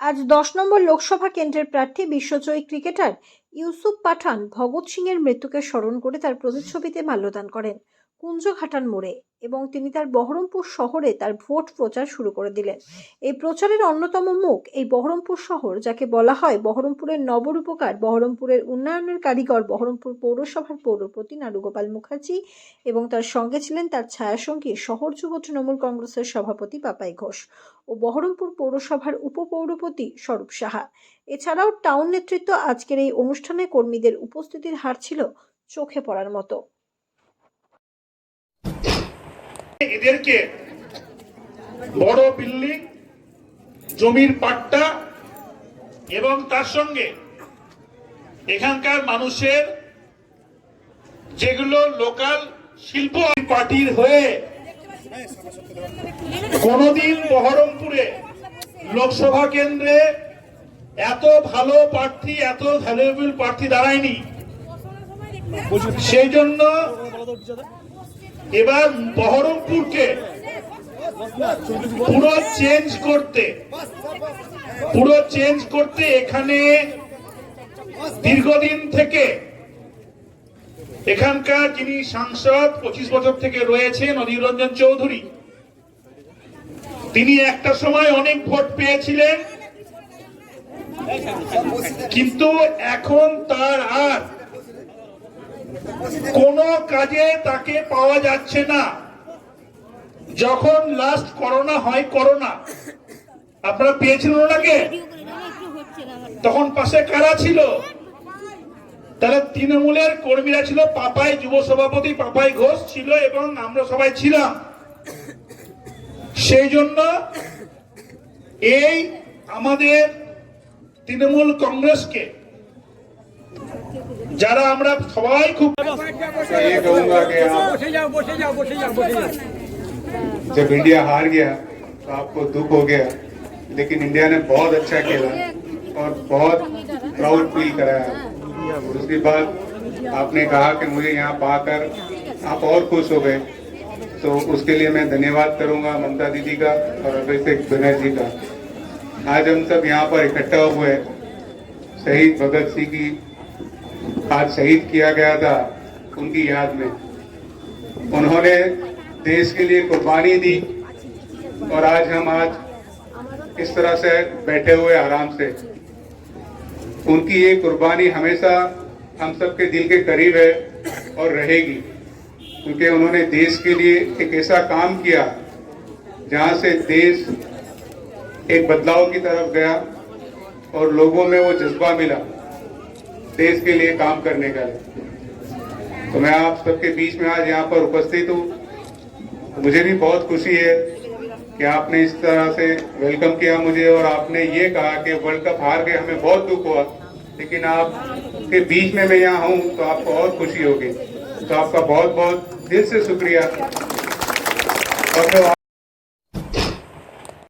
আজ 10 নম্বর লোকসভা কেন্দ্রের প্রার্থী বিশ্বজয়ী ক্রিকেটার ইউসুফ পাঠান ভগৎ সিং এর মৃত্যুকে স্মরণ করে তার প্রতিচ্ছবিতে মাল্যদান করেন কুঞ্জঘাটান মোড়ে এবং তিনি তার বহরমপুর শহরে তার ভোট প্রচার শুরু করে দিলেন। এই প্রচারের অন্যতম মুখ এই বহরমপুর শহর, যাকে বলা হয় বহরমপুরের নবরূপকার, বহরমপুরের উন্নয়নের কারিগর, বহরমপুর পৌরসভার পৌরপতি নারুগোপাল মুখার্জি এবং তার সঙ্গে ছিলেন তার ছায়াসঙ্গী শহর যুব তৃণমূল কংগ্রেসের সভাপতি পাপাই ঘোষ ও বহরমপুর পৌরসভার উপপৌরপতি স্বরূপ সাহা। এছাড়াও টাউন নেতৃত্ব আজকের এই অনুষ্ঠানে কর্মীদের উপস্থিতির হার ছিল চোখে পড়ার মতো। এদেরকে বড় বিল্ডিং, জমির পাট্টা এবং তার সঙ্গে এখানকার মানুষের যেগুলো লোকাল শিল্প পার্টির হয়ে কোনদিন বহরমপুরে লোকসভা কেন্দ্রে এত ভালো প্রার্থী, এত ভ্যালুয়েবল প্রার্থী দাঁড়ায়নি। সেই জন্য এবার বহরমপুরকে পুরো চেঞ্জ করতে এখানে দীর্ঘদিন থেকে এখানকার যিনি সাংসদ 25 বছর থেকে রয়েছেন অধীর রঞ্জন চৌধুরী, তিনি একটা সময় অনেক ভোট পেয়েছিলেন, কিন্তু এখন তার আর কোন কাজে তাকে পাওয়া যাচ্ছে না। যখন লাস্ট করোনা হয়, করোনা আপনারা পেয়েছিলেন ওনাকে, তখন পাশে কারা ছিল? তাহলে তৃণমূলের কর্মীরা ছিল, পাপাই যুব সভাপতি পাপাই ঘোষ ছিল এবং আমরা সবাই ছিলাম। সেই জন্য এই আমাদের তৃণমূল কংগ্রেসকে যারা আমরা সবাই খুব ये कहूंगा कि जब इंडिया हार गया तो आपको दुख हो गया, लेकिन इंडिया ने बहुत अच्छा खेला और बहुत प्राउड फील कराया। दूसरी बात, आपने कहा कि मुझे यहाँ पाकर आप और खुश हो गए, तो उसके लिए मैं धन्यवाद करूंगा ममता दीदी का और अभिषेक बनर्जी का। आज हम सब यहाँ पर इकट्ठा हुए, शहीद भगत सिंह की आज शहीद किया गया था, उनकी याद में उन्होंने देश के लिए कुर्बानी दी और आज हम इस तरह से बैठे हुए आराम से, उनकी ये कुर्बानी हमेशा हम सबके दिल के करीब है और रहेगी, क्योंकि उन्होंने देश के लिए एक ऐसा काम किया जहां से देश एक बदलाव की तरफ गया और लोगों में वो जज्बा मिला देश के लिए काम करने का। तो मैं आप सबके बीच में आज यहाँ पर उपस्थित हूँ। मुझे भी बहुत खुशी है कि आपने इस तरह से वेलकम किया मुझे और आपने ये कहा कि वर्ल्ड कप हार के हमें बहुत दुख हुआ, लेकिन आपके बीच में मैं यहाँ हूँ तो आपको और खुशी होगी। तो आपका बहुत बहुत दिल से शुक्रिया। और